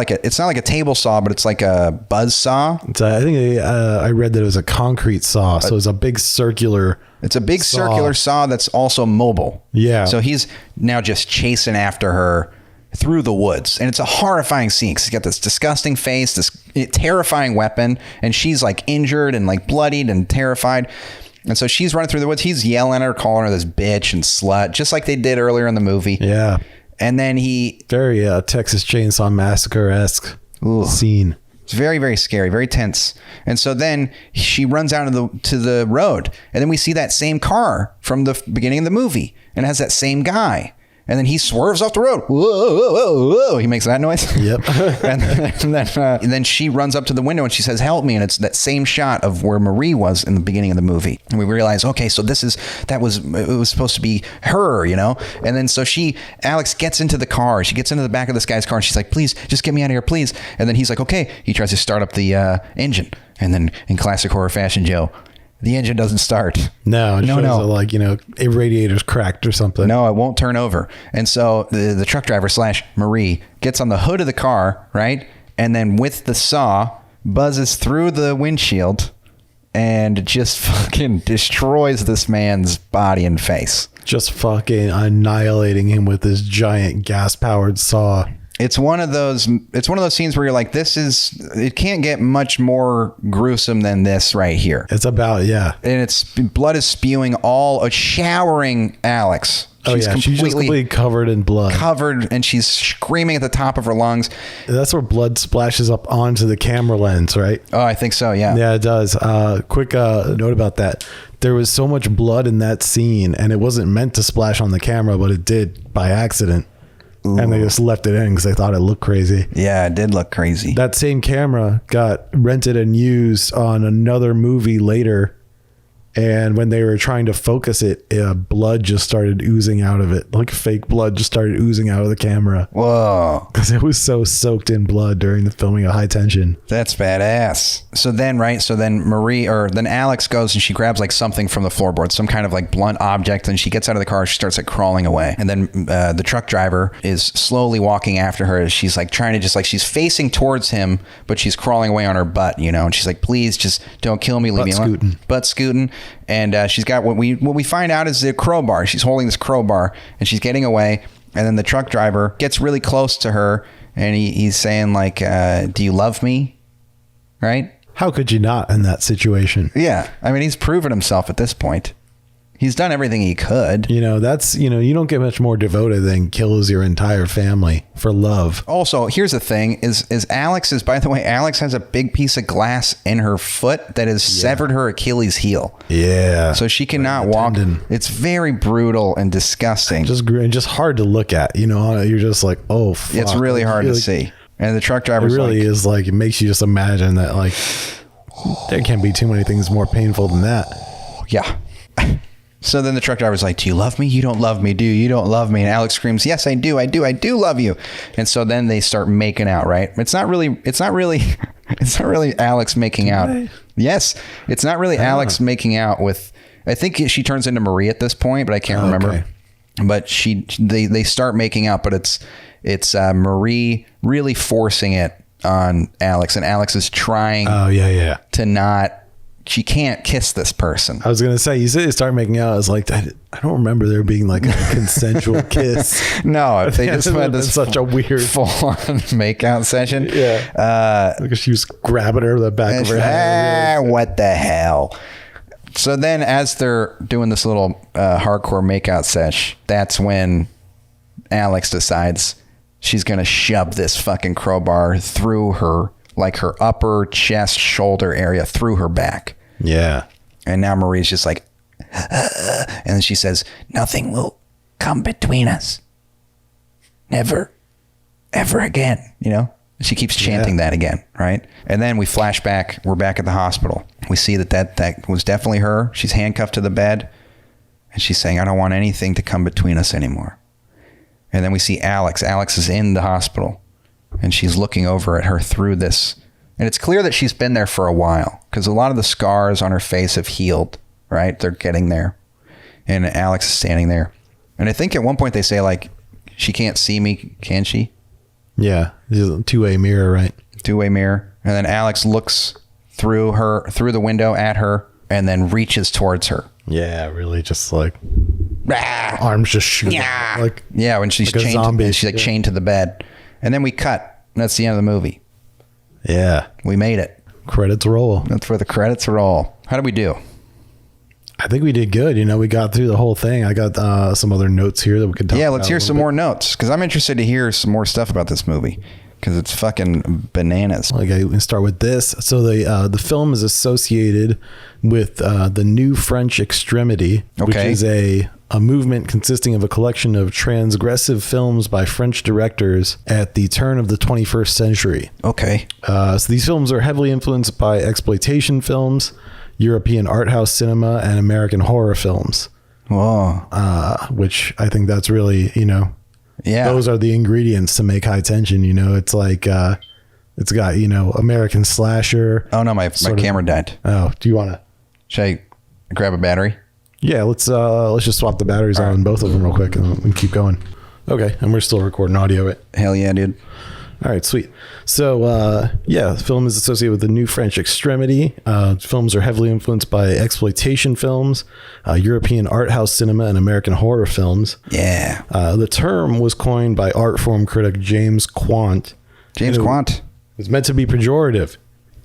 like a table saw, but it's like a buzz saw. I think I read that it was a concrete saw. So it's a big circular. It's a big circular saw that's also mobile. Yeah. So he's now just chasing after her through the woods, and it's a horrifying scene because he's got this disgusting face, this terrifying weapon, and she's like injured and like bloodied and terrified. And so she's running through the woods. He's yelling at her, calling her this bitch and slut, just like they did earlier in the movie. Yeah. And then he very Texas Chainsaw Massacre-esque scene. It's very, very scary, very tense. And so then she runs out to the road, and then we see that same car from the beginning of the movie, and it has that same guy. And then he swerves off the road. Whoa, whoa, whoa, whoa. He makes that noise. Yep. and then she runs up to the window and she says, help me. And it's that same shot of where Marie was in the beginning of the movie. And we realize, okay, so it was supposed to be her, And then so Alex gets into the car. She gets into the back of this guy's car and she's like, please, just get me out of here, please. And then he's like, okay. He tries to start up the engine. And then in classic horror fashion, Joe, the engine doesn't start. No. A radiator's cracked or something. No, it won't turn over. And so the truck driver / Marie gets on the hood of the car, right? And then with the saw, buzzes through the windshield and just fucking destroys this man's body and face. Just fucking annihilating him with this giant gas-powered saw. It's one of those scenes where you're like, it can't get much more gruesome than this right here. It's about, yeah. And it's blood is spewing showering Alex. She's completely covered in blood. And she's screaming at the top of her lungs. That's where blood splashes up onto the camera lens, right? Oh, I think so, yeah. Yeah, it does. Quick note about that. There was so much blood in that scene, and it wasn't meant to splash on the camera, but it did by accident. Ooh. And they just left it in because they thought it looked crazy. Yeah, it did look crazy. That same camera got rented and used on another movie later. And when they were trying to focus it, blood just started oozing out of it. Like fake blood just started oozing out of the camera. Whoa. Because it was so soaked in blood during the filming of High Tension. That's badass. So then Alex goes and she grabs like something from the floorboard, some kind of like blunt object, and she gets out of the car. She starts like crawling away. And then the truck driver is slowly walking after her. She's like trying to she's facing towards him, but she's crawling away on her butt, And she's like, please just don't kill me. Leave me alone. Butt scooting. And she's got what we find out is a crowbar. She's holding this crowbar and she's getting away. And then the truck driver gets really close to her and he's saying like, do you love me? Right? How could you not in that situation? Yeah. I mean, he's proven himself at this point. He's done everything he could. You know, that's, you know, you don't get much more devoted than kills your entire family for love. Also, here's the thing is by the way, Alex has a big piece of glass in her foot that has severed her Achilles heel. Yeah. So she cannot walk. It's very brutal and disgusting. Just hard to look at, you know, you're just like, oh, fuck. It's really hard to see. And the truck driver's really is like, it makes you just imagine that, like, there can't be too many things more painful than that. Yeah. So then the truck driver's like, do you love me? You don't love me, do you? You don't love me. And Alex screams, yes, I do. I do love you. And so then they start making out, right? It's not really Alex making out. Yes. It's not really Alex making out with, I think she turns into Marie at this point, but I can't remember. Okay. But they start making out, but it's Marie really forcing it on Alex, and Alex is trying to not. She can't kiss this person. I was going to say, you said they start making out. I was like, I don't remember there being like a consensual kiss. No, they just had this such a weird full-on make-out session. Yeah. Because she was grabbing her the back of her head. What the hell? So then as they're doing this little hardcore make-out sesh, that's when Alex decides she's going to shove this fucking crowbar through her, like her upper chest, shoulder area, through her back. Yeah. And now Marie's just like, and then she says, nothing will come between us. Never, ever again. You know, she keeps chanting that again. Right. And then we flash back. We're back at the hospital. We see that was definitely her. She's handcuffed to the bed and she's saying, I don't want anything to come between us anymore. And then we see Alex. Alex is in the hospital and she's looking over at her through this. And it's clear that she's been there for a while because a lot of the scars on her face have healed, right? They're getting there. And Alex is standing there. And I think at one point they say, like, she can't see me, can she? Yeah. It's a two-way mirror, right? Two-way mirror. And then Alex looks through the window at her and then reaches towards her. Yeah, really just like arms just shooting. Yeah. Like, when she's like chained, she's like chained to the bed. And then we cut. And that's the end of the movie. Yeah. We made it. Credits roll. That's where the credits roll. How did we do? I think we did good. You know, we got through the whole thing. I got some other notes here that we could talk about. Yeah, let's hear some more notes because I'm interested to hear some more stuff about this movie because it's fucking bananas. Okay, we can start with this. So the film is associated with the new French Extremity, which is a movement consisting of a collection of transgressive films by French directors at the turn of the 21st century. Okay. So these films are heavily influenced by exploitation films, European art house cinema, and American horror films. Whoa. Which I think that's really, you know, those are the ingredients to make High Tension. You know, it's like, it's got, you know, American slasher. Oh no, my camera died. Oh, do you want to? Should I grab a battery? Yeah, let's just swap the batteries on both of them real quick and keep going. Okay, and we're still recording audio, right? Hell yeah, dude. All right, sweet. So, the film is associated with the new French Extremity. Films are heavily influenced by exploitation films, European art house cinema, and American horror films. Yeah. The term was coined by art form critic James Quant. James Quant. It was meant to be pejorative.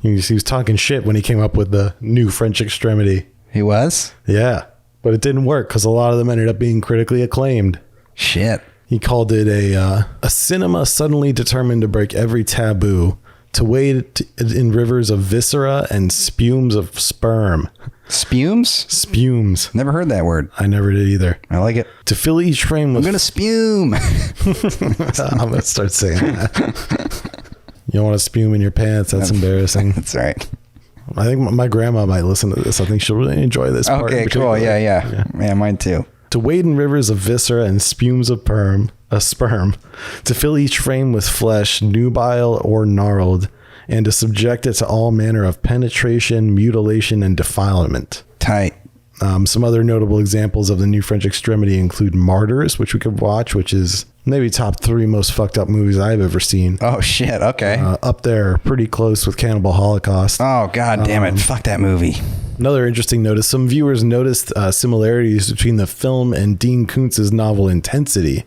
He was talking shit when he came up with the new French Extremity. He was? Yeah. But it didn't work because a lot of them ended up being critically acclaimed. Shit. He called it a cinema suddenly determined to break every taboo, to wade in rivers of viscera and spumes of sperm. Spumes? Spumes. Never heard that word. I never did either. I like it. To fill each frame with... I'm going to spume. I'm going to start saying that. You don't want to spume in your pants. That's embarrassing. That's right. I think my grandma might listen to this. I think she'll really enjoy this part. Okay, cool. Yeah. Mine too. To wade in rivers of viscera and spumes of sperm, to fill each frame with flesh, nubile or gnarled, and to subject it to all manner of penetration, mutilation, and defilement. Tight. Some other notable examples of the new French Extremity include Martyrs, which we could watch, which is maybe top 3 most fucked up movies I've ever seen. Oh, shit. Okay. Up there, pretty close with Cannibal Holocaust. Oh, God damn it. Fuck that movie. Another interesting notice. Some viewers noticed similarities between the film and Dean Koontz's novel Intensity,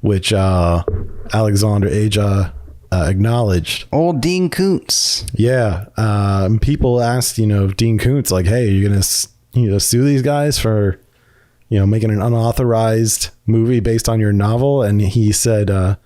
which Alexandre Aja acknowledged. Old Dean Koontz. Yeah. People asked, Dean Koontz, like, hey, are you going to sue these guys for making an unauthorized movie based on your novel. And he said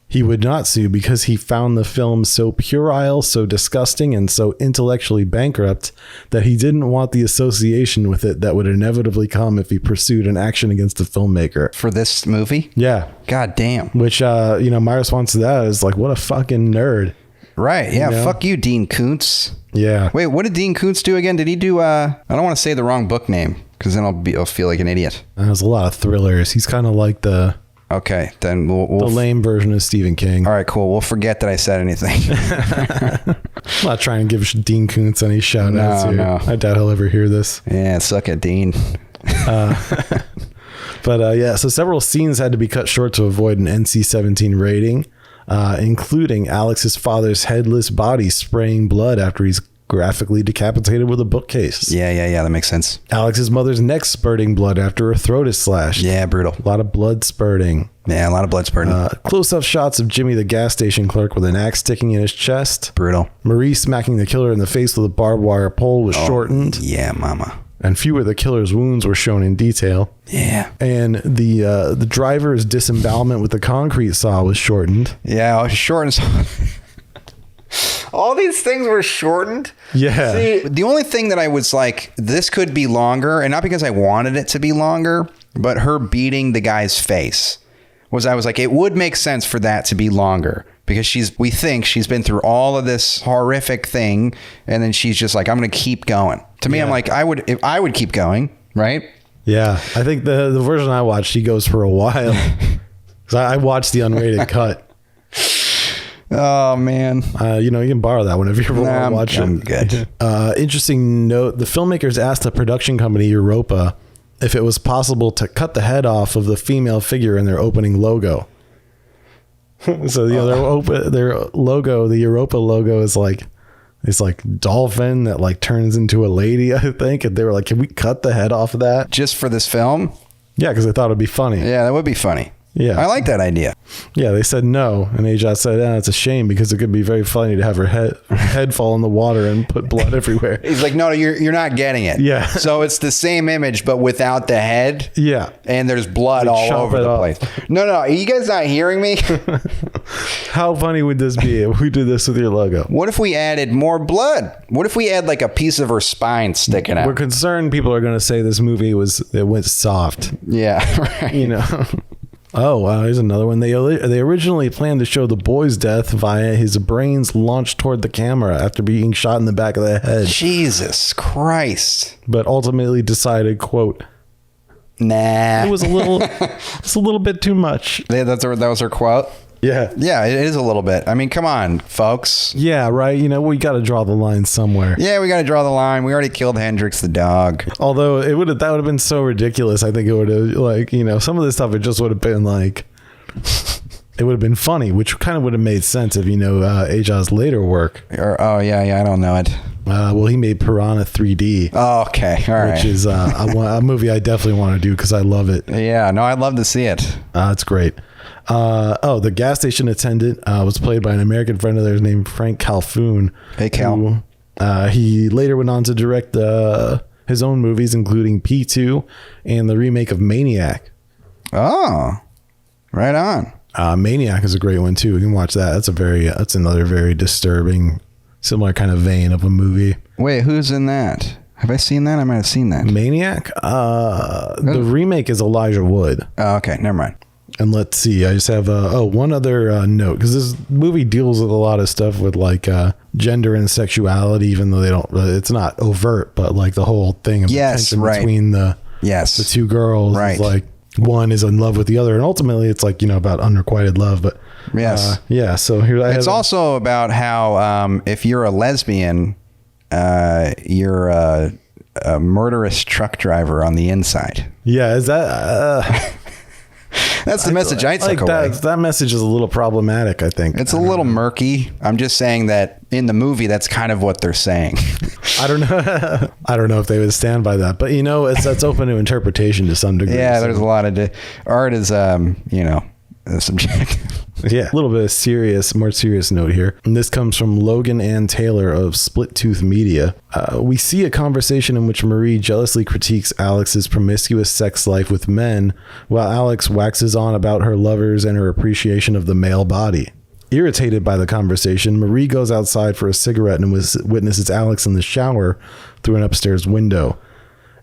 he would not sue because he found the film so puerile, so disgusting, and so intellectually bankrupt that he didn't want the association with it that would inevitably come if he pursued an action against the filmmaker. For this movie? Yeah. God damn. Which, my response to that is like, what a fucking nerd. Right. Yeah. Fuck you, Dean Koontz. Yeah. Wait, what did Dean Koontz do again? Did he do, I don't want to say the wrong book name because then I'll feel like an idiot. There's a lot of thrillers. He's kind of like the... Okay, then we'll the lame version of Stephen King. All right, cool. We'll forget that I said anything. I'm not trying to give Dean Koontz any shout outs here. No. I doubt he'll ever hear this. Yeah, suck it, Dean. But so several scenes had to be cut short to avoid an NC-17 rating, including Alex's father's headless body spraying blood after he's graphically decapitated with a bookcase. Yeah, that makes sense. Alex's mother's neck spurting blood after her throat is slashed. Yeah, brutal. A lot of blood spurting. Yeah, a lot of blood spurting. Close-up shots of Jimmy the gas station clerk with an axe sticking in his chest. Brutal. Marie smacking the killer in the face with a barbed wire pole was shortened. Yeah, mama. And fewer of the killer's wounds were shown in detail. Yeah. And the driver's disembowelment with the concrete saw was shortened. Yeah, shortened. All these things were shortened. Yeah. See, the only thing that I was like, this could be longer, and not because I wanted it to be longer, but her beating the guy's face I was like, it would make sense for that to be longer because we think she's been through all of this horrific thing, and then she's just like, I'm going to keep going. To me, I'm like, I would keep going, right? Yeah. I think the version I watched, he goes for a while. Because I watched the unrated cut. Oh, man. You can borrow that whenever you ever want to watch it. I'm good. Interesting note, the filmmakers asked the production company Europa if it was possible to cut the head off of the female figure in their opening logo. So, their logo, the Europa logo is like this like dolphin that like turns into a lady, I think. And they were like, can we cut the head off of that? Just for this film? Yeah, because they thought it'd be funny. Yeah, that would be funny. Yeah. I like that idea. Yeah, they said no. And Aja said, it's a shame because it could be very funny to have her head fall in the water and put blood everywhere. He's like, no, you're not getting it. Yeah. So it's the same image, but without the head. Yeah. And there's blood all over the place. No, are you guys not hearing me? How funny would this be if we did this with your logo? What if we added more blood? What if we add like a piece of her spine sticking out? We're concerned people are going to say this movie went soft. Yeah, right. Oh, here's another one. They originally planned to show the boy's death via his brains launched toward the camera after being shot in the back of the head. Jesus Christ. But ultimately decided, quote, nah. It's a little bit too much. That was her quote? Yeah. Yeah, it is a little bit. I mean, come on, folks. Yeah, right. We got to draw the line somewhere. Yeah, we got to draw the line. We already killed Hendrix the dog. Although that would have been so ridiculous. I think it would have some of this stuff, it just would have been like, it would have been funny, which kind of would have made sense if Aja's later work. Yeah, I don't know it. Well, he made Piranha 3D. Oh, okay, all right. Which is a movie I definitely want to do because I love it. Yeah, no, I'd love to see it. It's great. The gas station attendant was played by an American friend of theirs named Frank Calhoun. Hey, Cal. He later went on to direct his own movies, including P2 and the remake of Maniac. Oh, right on. Maniac is a great one too. You can watch that. That's another very disturbing, similar kind of vein of a movie. Wait, who's in that? Have I seen that? I might have seen that. Maniac? The remake is Elijah Wood. Oh, okay, never mind. And let's see, I just have one other note, because this movie deals with a lot of stuff with like gender and sexuality, even though they don't, it's not overt, but like the whole thing of the tension between the two girls, is like one is in love with the other, and ultimately it's like, about unrequited love. But so here it's also about how if you're a lesbian, you're a murderous truck driver on the inside. Yeah, is that that's the message I took away. That message is a little problematic, I think. It's a little murky. I'm just saying that in the movie, that's kind of what they're saying. I don't know. I don't know if they would stand by that, but that's open to interpretation to some degree. Yeah, there's a lot of art is, subjective. Yeah, a little bit of more serious note here. And this comes from Logan Ann Taylor of Split Tooth Media. We see a conversation in which Marie jealously critiques Alex's promiscuous sex life with men, while Alex waxes on about her lovers and her appreciation of the male body. Irritated by the conversation, Marie goes outside for a cigarette and witnesses Alex in the shower through an upstairs window.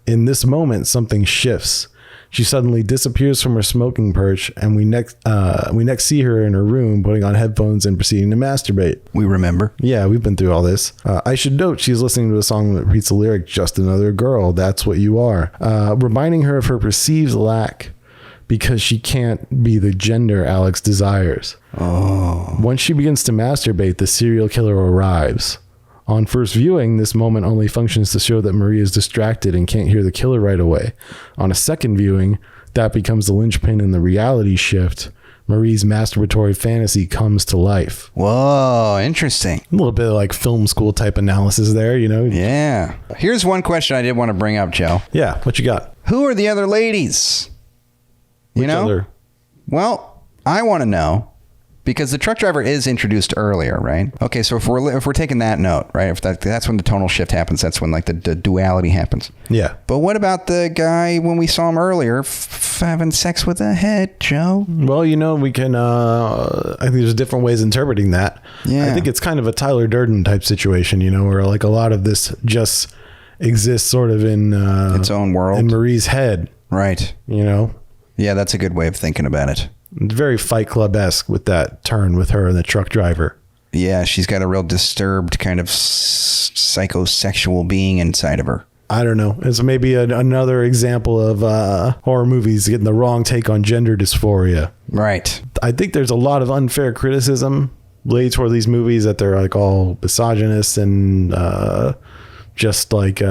In this moment, something shifts. She suddenly disappears from her smoking perch, and we next see her in her room putting on headphones and proceeding to masturbate. We remember. Yeah, we've been through all this. I should note she's listening to a song that repeats the lyric, "Just another girl, that's what you are," reminding her of her perceived lack because she can't be the gender Alex desires. Oh. Once she begins to masturbate, the serial killer arrives. On first viewing, this moment only functions to show that Marie is distracted and can't hear the killer right away. On a second viewing, that becomes the linchpin in the reality shift. Marie's masturbatory fantasy comes to life. Whoa, interesting. A little bit of like film school type analysis there, you know? Yeah. Here's one question I did want to bring up, Joe. Yeah, what you got? Who are the other ladies? You know? Other? Well, I want to know. Because the truck driver is introduced earlier, right? Okay, so if we're taking that note, right? If that's when the tonal shift happens, that's when like the duality happens. Yeah. But what about the guy when we saw him earlier having sex with a head, Joe? Well, you know, we can. I think there's different ways of interpreting that. Yeah. I think it's kind of a Tyler Durden type situation, you know, where like a lot of this just exists sort of in its own world, in Marie's head, right? You know. Yeah, that's a good way of thinking about it. It's very Fight Club-esque with that turn with her and the truck driver. Yeah, she's got a real disturbed kind of psychosexual being inside of her. I don't know. It's maybe another example of horror movies getting the wrong take on gender dysphoria. Right. I think there's a lot of unfair criticism laid toward these movies that they're like all misogynist and just like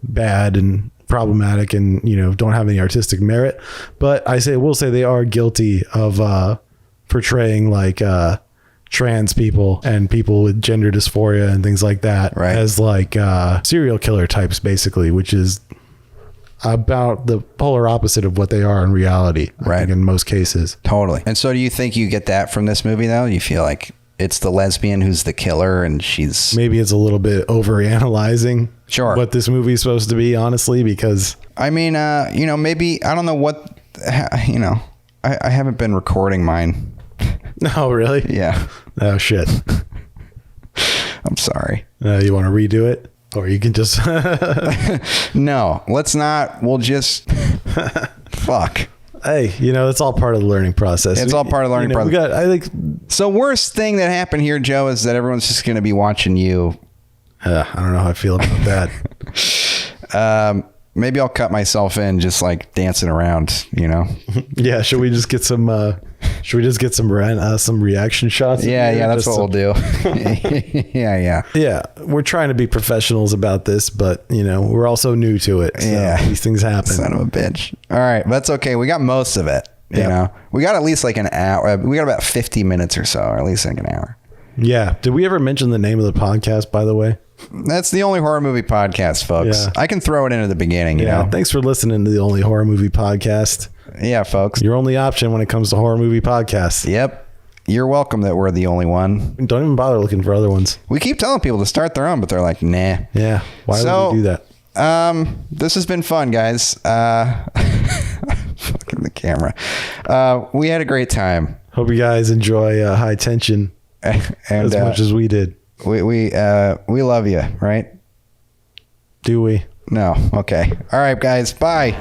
bad and problematic and, you know, don't have any artistic merit. But we'll say they are guilty of portraying like trans people and people with gender dysphoria and things like that, right, as like serial killer types, basically, which is about the polar opposite of what they are in reality, I think, in most cases. Totally. And so do you think you get that from this movie, though? You feel like it's the lesbian who's the killer and she's... Maybe it's a little bit overanalyzing what this movie is supposed to be, honestly, because... I mean, you know, maybe... I don't know what... You know, I haven't been recording mine. Oh, really? Yeah. Oh, shit. I'm sorry. You want to redo it? Or you can just... No, let's not. We'll just... Fuck. Hey, you know, it's all part of the learning process. It's all part of the learning process. I think... So worst thing that happened here, Joe, is that everyone's just going to be watching you. I don't know how I feel about that. Maybe I'll cut myself in just like dancing around, you know? Yeah. Should we just get some reaction shots? Yeah. That's what we'll do. Yeah. We're trying to be professionals about this, but you know, we're also new to it. So these things happen. Son of a bitch. All right. That's okay. We got most of it. You know, we got at least like an hour. We got about 50 minutes or so, or at least like an hour. Yeah. Did we ever mention the name of the podcast, by the way? That's the Only Horror Movie Podcast, folks. Yeah. I can throw it in at the beginning, you know. Thanks for listening to the Only Horror Movie Podcast. Yeah, folks. Your only option when it comes to horror movie podcasts. Yep. You're welcome that we're the only one. Don't even bother looking for other ones. We keep telling people to start their own, but they're like, nah. Yeah. Why would we do that? This has been fun, guys. Fucking the camera. We had a great time. Hope you guys enjoy High Tension and, as much as we did. We love you, right? Do we? No. Okay. All right, guys. Bye.